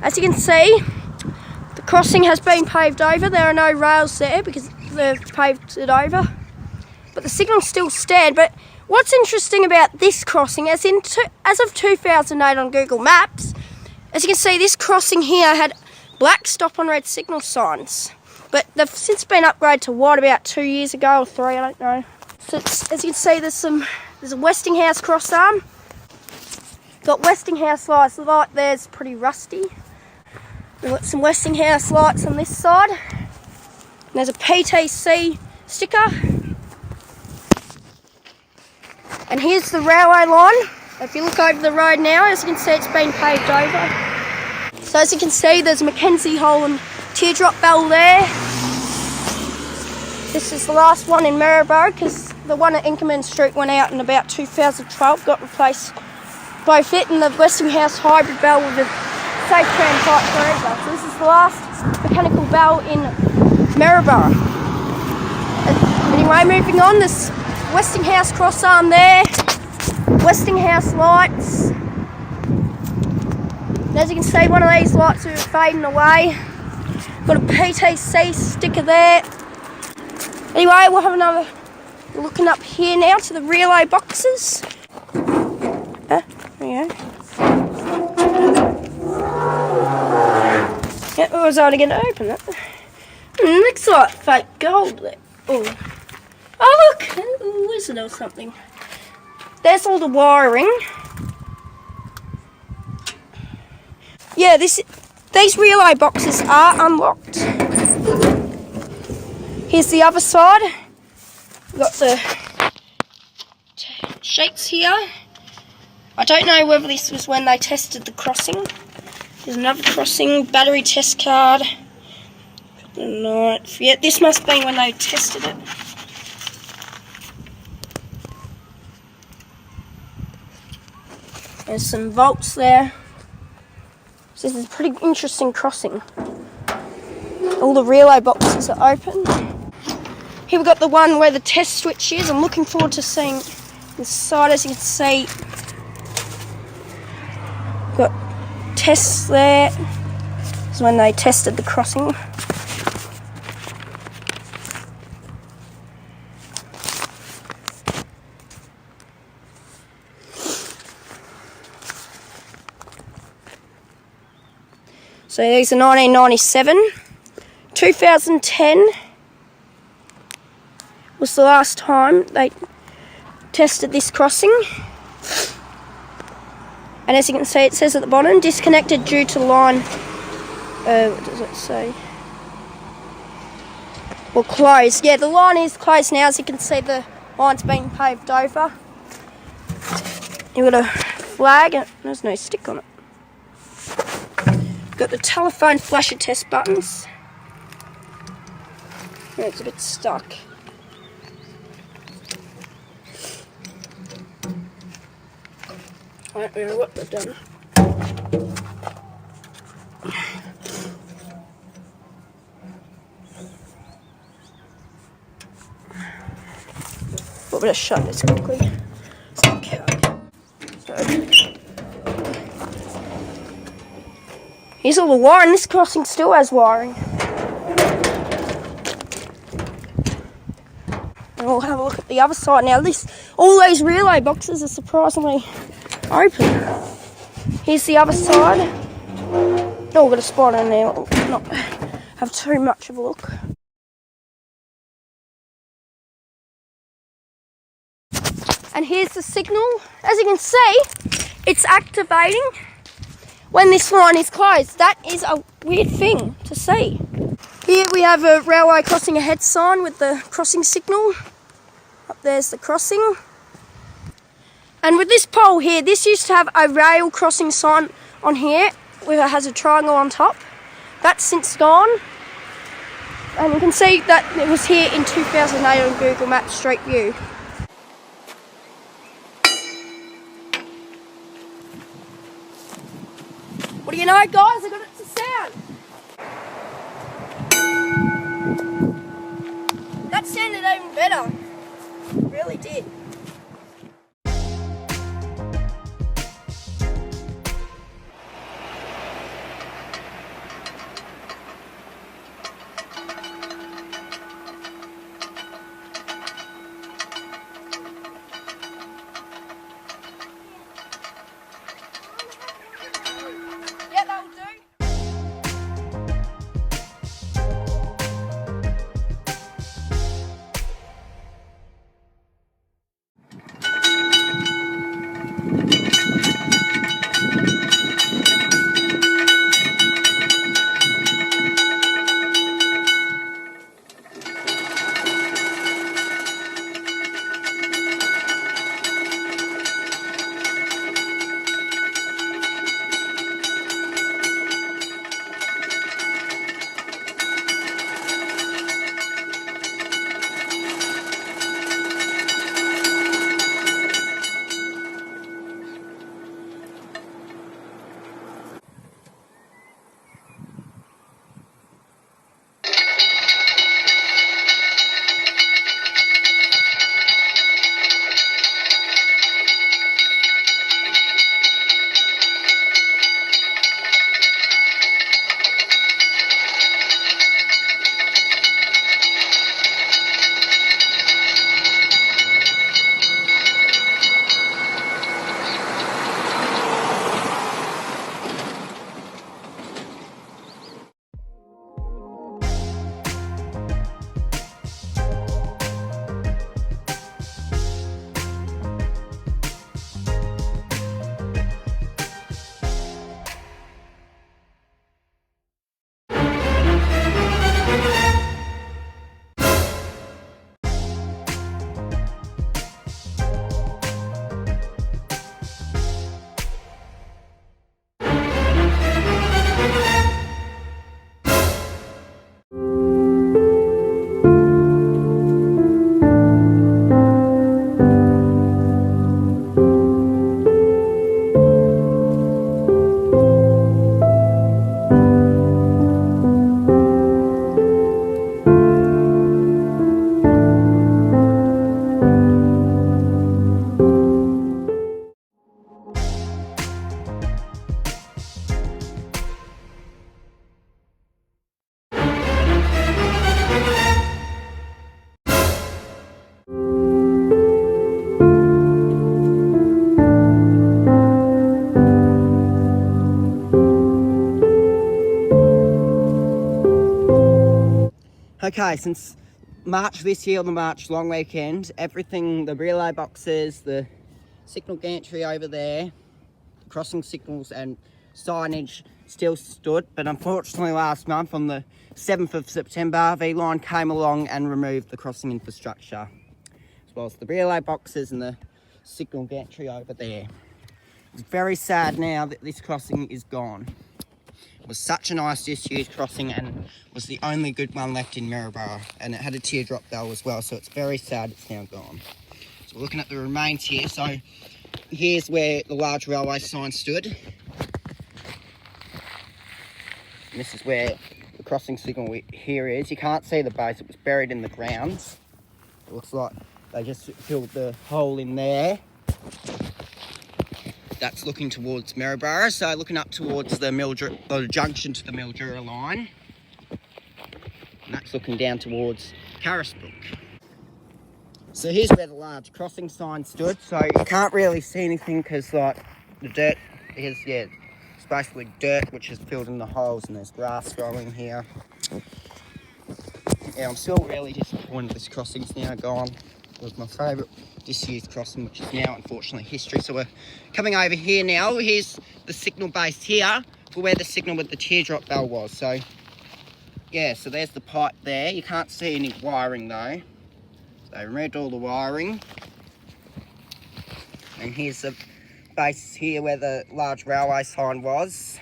As you can see, the crossing has been paved over. There are no rails there because they've paved it over. But the signals still stand. But what's interesting about this crossing, as of 2008 on Google Maps, as you can see, this crossing here had black stop on red signal signs. But they've since been upgraded to white about 2 years ago or 3, I don't know. So as you can see, there's a Westinghouse cross arm. Got Westinghouse lights. The light there's pretty rusty. We've got some Westinghouse lights on this side. And there's a PTC sticker. And here's the railway line. If you look over the road now, as you can see, it's been paved over. So as you can see, there's a McKenzie and Holland teardrop bell there. This is the last one in Maryborough because the one at McClure Street went out in about 2012, got replaced both it and the Westinghouse hybrid bell with a safe tram type forever. So this is the last mechanical bell in Maryborough. Anyway, moving on, this Westinghouse cross arm there, Westinghouse lights. And as you can see, one of these lights are fading away. Got a PTC sticker there. Anyway, we'll have another looking up here now to the relay boxes. There we go. Yep, I was only going to open it. Looks like fake gold there. Oh look, a wizard or something. There's all the wiring. Yeah, these relay boxes are unlocked. Here's the other side. We've got the sheets here. I don't know whether this was when they tested the crossing. There's another crossing, battery test card. Yeah, this must have been when they tested it. There's some volts there. So this is a pretty interesting crossing. All the relay boxes are open. Here we've got the one where the test switch is. I'm looking forward to seeing this side. As you can see, we've got tests there. This is when they tested the crossing. So these are 1997. 2010 was the last time they tested this crossing. And as you can see, it says at the bottom, disconnected due to line, what does it say? Well, closed. Yeah, the line is closed now. As you can see, the line's been paved over. You've got a flag, and there's no stick on it. Got the telephone flasher test buttons. It's a bit stuck. I don't know what they've done. We'll better shut this quickly. Okay. Here's all the wiring. This crossing still has wiring. And we'll have a look at the other side now. All those relay boxes are surprisingly open. Here's the other side. Oh, we've got a spot in there. We'll not have too much of a look. And here's the signal. As you can see, it's activating when this line is closed. That is a weird thing to see. Here we have a railway crossing ahead sign with the crossing signal. Up there's the crossing. And with this pole here, this used to have a rail crossing sign on here where it has a triangle on top. That's since gone. And you can see that it was here in 2008 on Google Maps Street View. What do you know, guys? I got it to sound. That sounded even better. It really did. Okay, since March this year, on the March long weekend, everything, the relay boxes, the signal gantry over there, the crossing signals and signage still stood, but unfortunately last month on the 7th of September, VLine came along and removed the crossing infrastructure, as well as the relay boxes and the signal gantry over there. It's very sad now that this crossing is gone. It was such a nice disused crossing and was the only good one left in Maryborough, and it had a teardrop bell as well, so it's very sad it's now gone. So we're looking at the remains here. So here's where the large railway sign stood. And this is where the crossing signal here is. You can't see the base, it was buried in the ground. It looks like they just filled the hole in there. That's looking towards Maryborough, so looking up towards the junction to the Mildura line. And that's looking down towards Carisbrook. So here's where the large crossing sign stood. So you can't really see anything because like the dirt is, it's basically dirt which is filled in the holes, and there's grass growing here. Yeah, I'm still really disappointed this crossing's now gone. It was my favourite disused crossing, which is now unfortunately history. So we're coming over here now. Here's the signal base here for where the signal with the teardrop bell was. So yeah, so there's the pipe there. You can't see any wiring though. So I removed all the wiring. And here's the base here where the large railway sign was.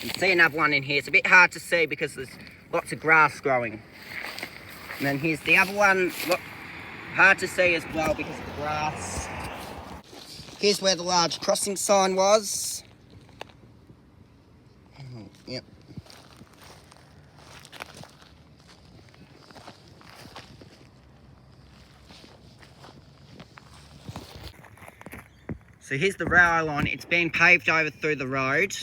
You can see another one in here. It's a bit hard to see because there's lots of grass growing. And then here's the other one. Look, hard to see as well because of the grass. Here's where the large crossing sign was. Yep. So here's the railway line. It's been paved over through the road.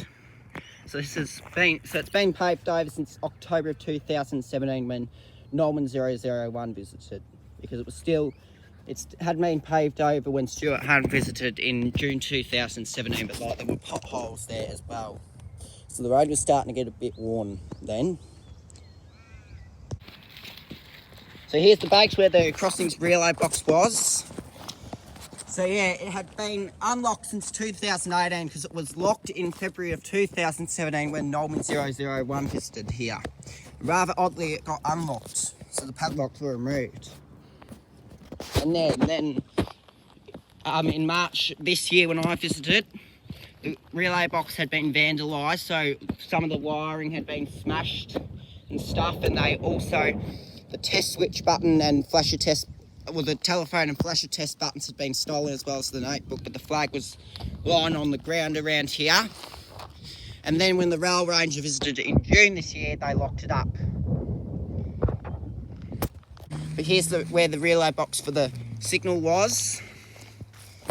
So it's been paved over since October of 2017 when Norman 001 visited, because it had been paved over when Stuart had visited in June 2017, but like there were potholes there as well. So the road was starting to get a bit worn then. So here's the base where the crossings relay box was. So yeah, it had been unlocked since 2018 because it was locked in February of 2017 when Norman 001 visited here. Rather oddly, it got unlocked, so the padlocks were removed. And then in March this year when I visited, the relay box had been vandalised, so some of the wiring had been smashed and stuff, and they also, the test switch button and flasher test, well, the telephone and flasher test buttons had been stolen as well as the notebook, but the flag was lying on the ground around here. And then when the rail ranger visited in June this year, they locked it up. But here's where the relay box for the signal was.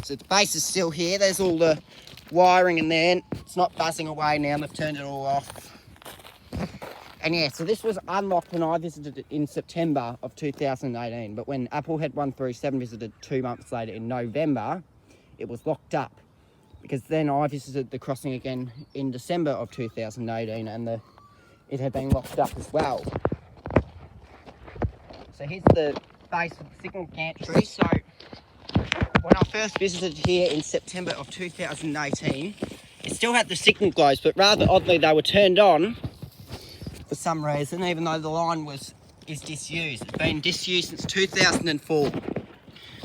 So the base is still here. There's all the wiring in there. It's not buzzing away now. They've turned it all off. And yeah, so this was unlocked when I visited it in September of 2018. But when Applehead 137 visited 2 months later in November, it was locked up. Because then I visited the crossing again in December of 2018 and it had been locked up as well. So here's the base of the signal gantry. So when I first visited here in September of 2018, it still had the signal globes, but rather oddly they were turned on for some reason, even though the line is disused. It's been disused since 2004.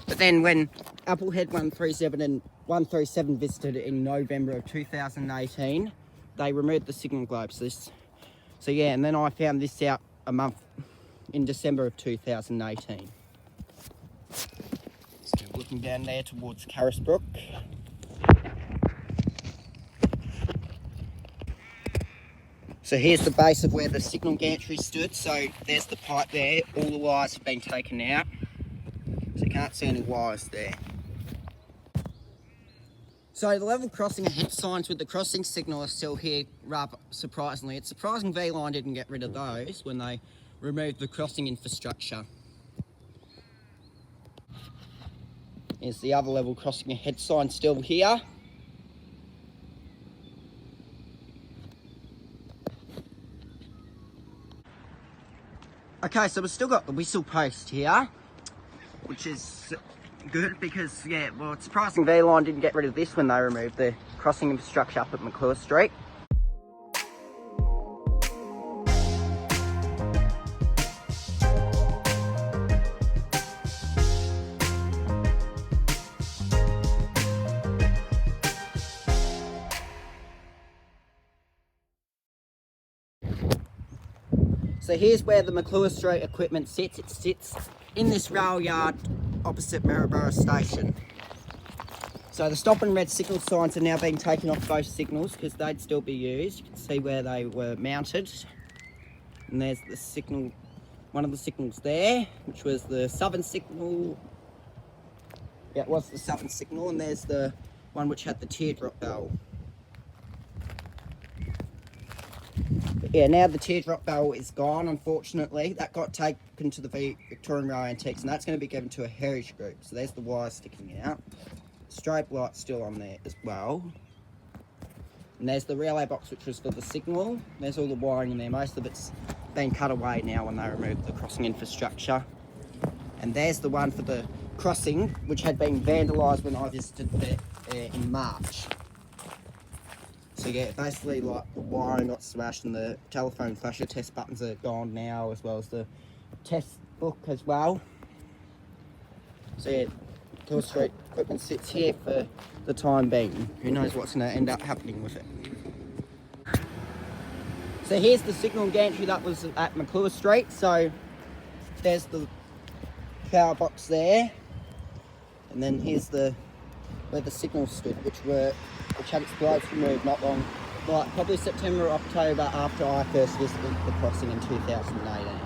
But then when Applehead 137 and 137 visited in November of 2018, they removed the signal globes. So yeah, and then I found this out a month in December of 2018. So looking down there towards Carisbrook. So here's the base of where the signal gantry stood. So there's the pipe there. All the wires have been taken out. So you can't see any wires there. So the level crossing ahead signs with the crossing signal are still here, rather surprisingly. It's surprising VLine didn't get rid of those when they removed the crossing infrastructure. Here's the other level crossing ahead sign still here. Okay, so we've still got the whistle post here, which is good because, yeah, well, it's surprising VLine didn't get rid of this when they removed the crossing infrastructure up at McClure Street. So here's where the McClure Street equipment sits. It sits in this rail yard opposite Maryborough station. So the stop and red signal signs are now being taken off both signals because they'd still be used. You can see where they were mounted. And there's the signal, one of the signals there, which was the southern signal. Yeah, it was the southern signal, and there's the one which had the teardrop bell. But yeah, now the teardrop bell is gone, unfortunately. That got taken to the Victorian Rail Antiques, and that's going to be given to a heritage group. So there's the wire sticking out. Strobe light's still on there as well. And there's the relay box, which was for the signal. There's all the wiring in there. Most of it's been cut away now when they removed the crossing infrastructure. And there's the one for the crossing, which had been vandalised when I visited there in March. So yeah, basically like the wiring got smashed and the telephone flasher test buttons are gone now, as well as the test book as well. So yeah, McClure Street equipment sits here for the time being. Who knows what's going to end up happening with it. So here's the signal gantry that was at McClure Street. So there's the power box there, and then here's the where the signals stood, which had its blades removed not long, like probably September or October after I first visited the crossing in 2018.